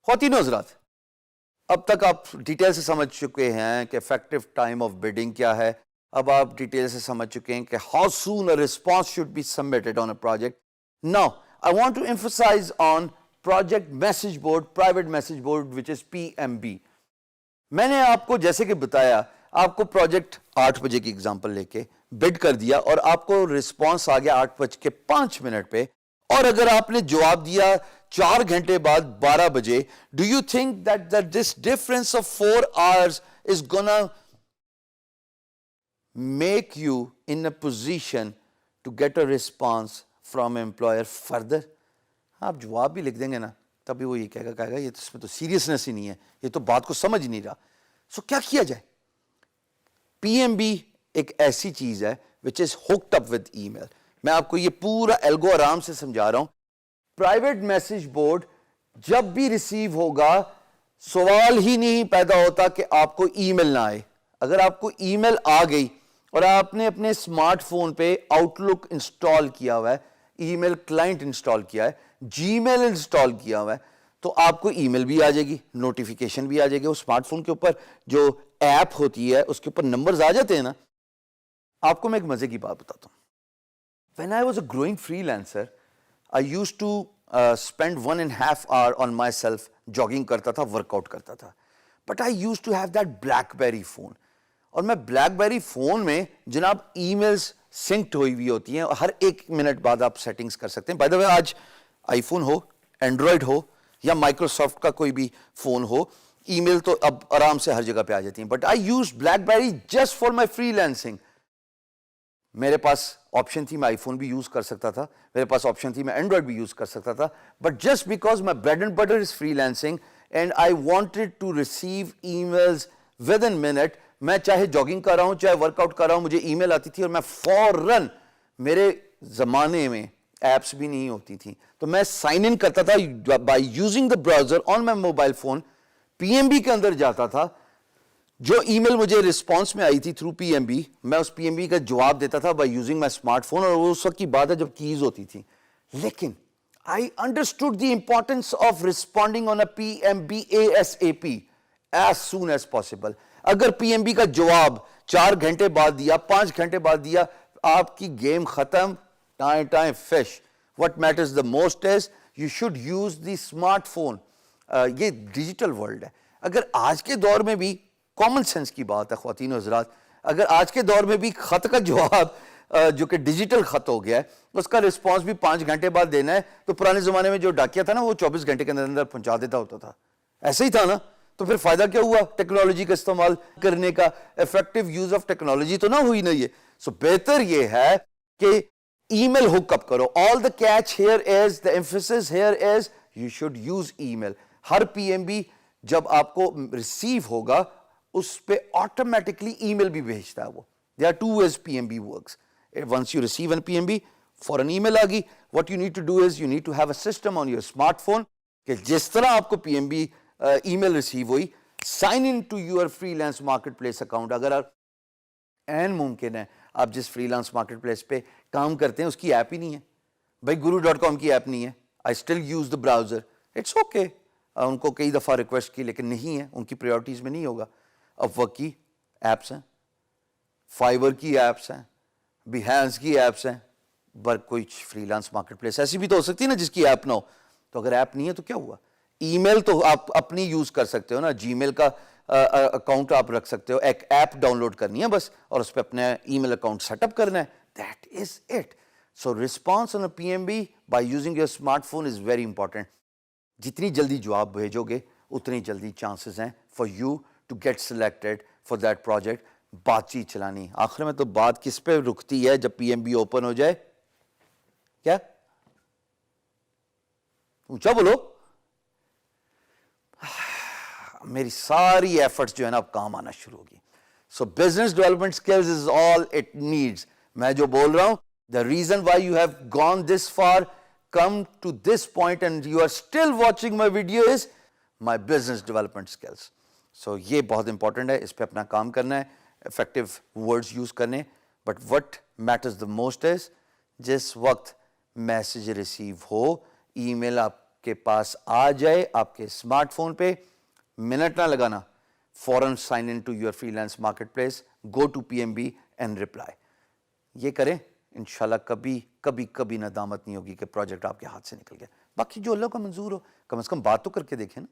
ख्वातीनो हज़रात, अब तक आप डिटेल से समझ चुके हैं कि इफेक्टिव टाइम ऑफ बिडिंग क्या है। अब आप डिटेल से समझ चुके हैं कि how soon a response should be submitted on a project. Now I want to emphasise on project message board, private message board which is PMB। मैंने आपको जैसे कि बताया, आपको प्रोजेक्ट 8 बजे की एग्जांपल लेके बिड कर दिया और आपको रिस्पांस आ गया 8:05 पे, और अगर आपने जवाब दिया 4 घंटे बाद 12 बजे, do you think that this difference of 4 hours is gonna make you in a position to get a response from employer further? आप जवाब भी लिख देंगे ना, तभी वो ये कहेगा ये तो इसमें तो सीरियसनेस ही नहीं है, ये तो बात को समझ ही नहीं रहा। सो क्या किया जाए? PMB एक ऐसी चीज है which is hooked up with email. मैं आपको ये पूरा एल्गो आराम से समझा रहा हूं। प्राइवेट मैसेज बोर्ड जब भी रिसीव होगा, सवाल ही नहीं पैदा होता कि आपको ईमेल ना आए। अगर आपको ईमेल आ गई और आपने अपने स्मार्टफोन पे आउटलुक इंस्टॉल किया हुआ है, ईमेल क्लाइंट इंस्टॉल किया है, जीमेल इंस्टॉल किया हुआ है, तो आपको ईमेल भी आ जाएगी, नोटिफिकेशन भी आ जाएगी। उस स्मार्टफोन के ऊपर जो ऐप होती है उसके ऊपर नंबर्स आ जाते हैं ना। आपको मैं एक मजे की बात बताता हूं। When I was a growing freelancer, I used to spend 1.5 hour on myself, jogging करता था, वर्कआउट करता था। But I used to have that BlackBerry phone, और मैं BlackBerry फोन में जनाब ईमेल्स सिंक्ड हुई हुई होती हैं, और हर 1 मिनट बाद आप सेटिंग्स कर सकते हैं। बाय द वे, आज आईफोन हो, एंड्रॉयड हो या माइक्रोसॉफ्ट का कोई भी फोन हो, ईमेल तो अब आराम से हर जगह पे आ जाती हैं। But I use BlackBerry just for my freelancing. मेरे पास ऑप्शन थी, मैं आईफोन भी यूज कर सकता था, मेरे पास ऑप्शन थी मैं एंड्रॉयड भी यूज कर सकता था। But just because my bread and butter is freelancing and I wanted to receive emails within minute, मैं चाहे जॉगिंग कर रहा हूं चाहे वर्कआउट कर रहा हूं, मुझे ईमेल आती थी और मैं फौरन, मेरे जमाने में एप्स भी नहीं होती थी, तो मैं साइन इन करता था by using the browser on my mobile phone. PMB के अंदर जाता था, जो ईमेल मुझे रिस्पांस में आई थी थ्रू PMB, मैं उस PMB का जवाब देता था बाय यूजिंग माय स्मार्टफोन, और वो उस वक्त की बात है जब कीज होती थी। लेकिन I understood the importance of responding on a PMB ASAP, as soon as possible. अगर PMB का जवाब 4 घंटे बाद दिया, 5 घंटे बाद दिया, आपकी गेम खत्म, time fish. What matters the most is you should use the smartphone. ये डिजिटल वर्ल्ड है। अगर आज के दौर में भी, कॉमन सेंस की बात है ख्वातीन और हज़रात, अगर आज के दौर में भी खत का जवाब जो कि डिजिटल खत हो गया है, उसका रिस्पांस भी 5 घंटे बाद देना है, तो पुराने जमाने में जो डाकिया था ना, वो 24 घंटे के अंदर पहुंचा देता होता था। ऐसे ही था ना, तो फिर फायदा क्या हुआ टेक्नोलॉजी का इस्तेमाल करने का? इफेक्टिव यूज ऑफ टेक्नोलॉजी तो ना हुई ना ये। सो बेहतर ये है कि ईमेल हुकअप करो। All the catch here is, the emphasis here is, you should use email. Her PMB जब आपको रिसीव होगा, उस पे ऑटोमेटिकली ईमेल भी भेजता है वो। There are 2 ways PMB works. Once you receive an PMB, फॉरन ईमेल आ गई। What you need to do is, you need to have a system on your smartphone कि जिस तरह आपको PMB ईमेल रिसीव हुई, sign in to your freelance market place account. अगर आप, एन मुमकिन है आप जिस फ्रीलांस मार्केट प्लेस पे काम करते हैं उसकी ऐप ही नहीं है, भाई guru.com की ऐप नहीं है, I still use the browser, it's okay. उनको कई दफ़ा रिक्वेस्ट की लेकिन नहीं है, उनकी प्रायोरिटीज़ में नहीं होगा। अपवर्क की ऐप्स हैं, फाइवर की ऐप्स हैं, बिहेंस की ऐप्स हैं, पर कोई फ्रीलांस मार्केट प्लेस ऐसी भी तो हो सकती है ना जिसकी ऐप ना हो। तो अगर ऐप नहीं है तो क्या हुआ? ईमेल तो आप अपनी यूज कर सकते हो ना, जीमेल का अकाउंट आप रख सकते हो, एक ऐप डाउनलोड करनी है बस, और उस पर अपने ईमेल अकाउंट सेटअप करना है, that is it. So response on a PMB by using your smartphone is very important. जितनी जल्दी जवाब भेजोगे उतनी जल्दी चांसेस हैं for you to get selected for that project. बातचीत चलानी, आखिर में तो बात किस पे रुकती है जब PMB ओपन हो जाए? क्या? ऊंचा बोलो। मेरी सारी एफर्ट्स जो है ना अब काम आना शुरू होगी। So business development skills is all it needs. मैं जो बोल रहा हूं, the reason why you have gone this far, come to this point and you are still watching my video is my business development skills. So ये बहुत important है, इस पे अपना काम करना है, effective words use करने। But what matters the most is जिस वक्त मैसेज रिसीव हो, ईमेल आप आपके पास आ जाए आपके स्मार्टफोन पे, मिनट ना लगाना, फौरन sign in to your freelance market place, go to PMB and reply. ये करें, इंशाल्लाह कभी कभी कभी नदामत नहीं होगी कि प्रोजेक्ट आपके हाथ से निकल गया। बाकी जो अल्लाह को मंजूर हो, कम से कम बात तो करके देखें ना।